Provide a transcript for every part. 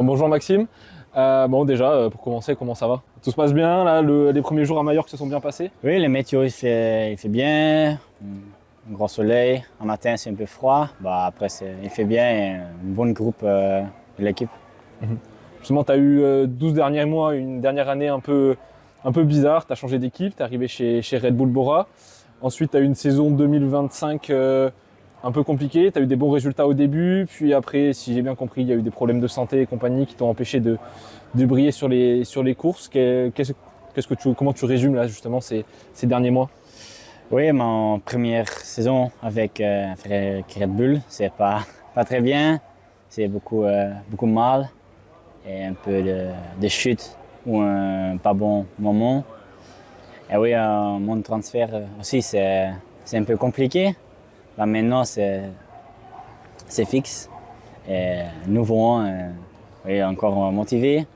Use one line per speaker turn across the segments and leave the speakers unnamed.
Bonjour Maxime. Bon déjà, pour commencer, comment ça va? Tout se passe bien là, les premiers jours à Majorque se sont bien passés?
Oui, le météo il fait bien, un gros soleil. En matin, c'est un peu froid. Après, il fait bien et un bon groupe de l'équipe.
Justement, tu as eu 12 derniers mois, une dernière année un peu bizarre. Tu as changé d'équipe, tu es arrivé chez Red Bull Bora. Ensuite, tu as eu une saison 2025 un peu compliquée. Tu as eu des bons résultats au début. Puis après, si j'ai bien compris, il y a eu des problèmes de santé et compagnie qui t'ont empêché de briller sur les courses. Comment tu résumes là justement ces derniers mois?
Oui, mon première saison avec Red Bull, c'est pas très bien. C'est beaucoup mal et un peu de chute ou un pas bon moment. Et oui, mon transfert aussi, c'est un peu compliqué. Maintenant, c'est fixe. Et nouveau, oui, encore motivé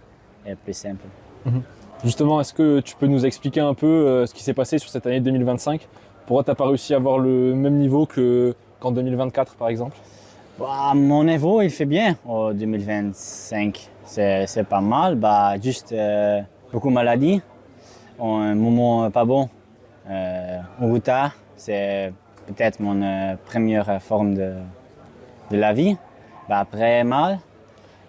et plus simple.
Justement, est-ce que tu peux nous expliquer un peu ce qui s'est passé sur cette année 2025? Pourquoi tu n'as pas réussi à avoir le même niveau qu'en 2024 par exemple?
Mon niveau, il fait bien en 2025. C'est pas mal. Juste beaucoup de maladies. Un moment pas bon. Au retard, c'est peut-être mon première forme de la vie. Après, mal.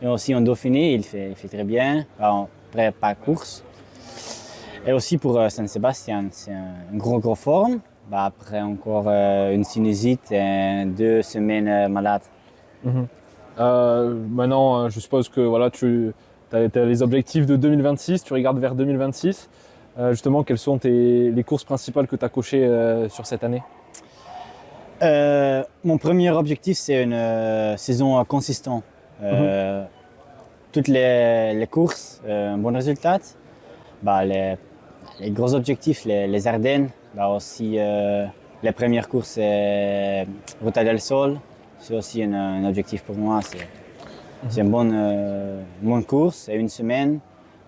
Et aussi en Dauphiné, il fait très bien. Après, pas course. Et aussi pour Saint-Sébastien, c'est une grosse forme. Après, encore une sinusite et 2 semaines malade.
Maintenant, je suppose que voilà, tu as les objectifs de 2026, tu regardes vers 2026. Justement, quelles sont les courses principales que tu as cochées sur cette année?
Mon premier objectif, c'est une saison consistante.
Mhm.
Toutes les courses, un bon résultat. Les gros objectifs, les Ardennes, aussi les premières courses, Ruta del Sol. C'est aussi un objectif pour moi. C'est une bonne course et une semaine,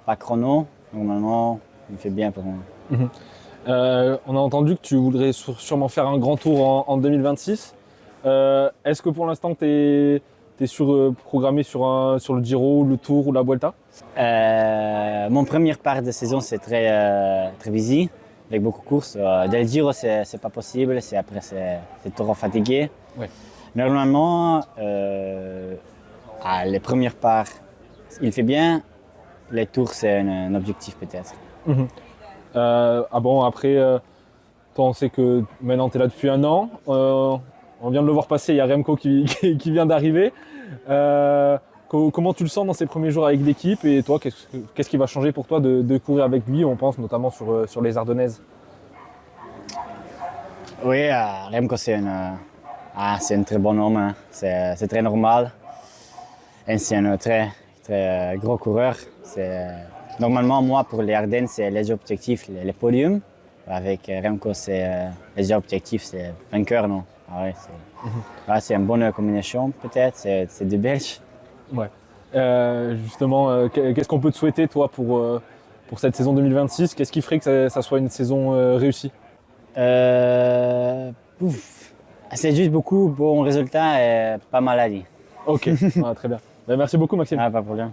pas chrono. Normalement, il fait bien pour moi.
Mhm. On a entendu que tu voudrais sûrement faire un grand tour en 2026. Est-ce que pour l'instant tu es programmé sur le Giro, le Tour ou la Vuelta?
Mon première part de saison, c'est très busy, avec beaucoup de courses. Del Giro, c'est pas possible, c'est trop fatigué.
Ouais.
Normalement, les premières parts, il fait bien. Les tours, c'est un objectif peut-être.
Mhm. Ah bon, après, toi, on sait que maintenant tu es là depuis un an. On vient de le voir passer, il y a Remco qui vient d'arriver. Comment tu le sens dans ces premiers jours avec l'équipe et toi, qu'est-ce qui va changer pour toi de courir avec lui? On pense notamment sur les Ardennaises.
Oui, Remco, c'est un très bon homme. Hein. C'est très normal. Et c'est un très gros coureur. Normalement, moi, pour les Ardennes, c'est les objectifs, les podiums. Avec Remco, les objectifs, c'est vainqueur, non? C'est une bonne combinaison, peut-être. C'est des Belges.
Ouais. Justement, qu'est-ce qu'on peut te souhaiter, toi, pour cette saison 2026? Qu'est-ce qui ferait que ça soit une saison réussie?
Euh, ouf. C'est juste beaucoup bons résultats et pas maladie.
Ok, ah, très bien. Ben, merci beaucoup, Maxime.
Pas de problème.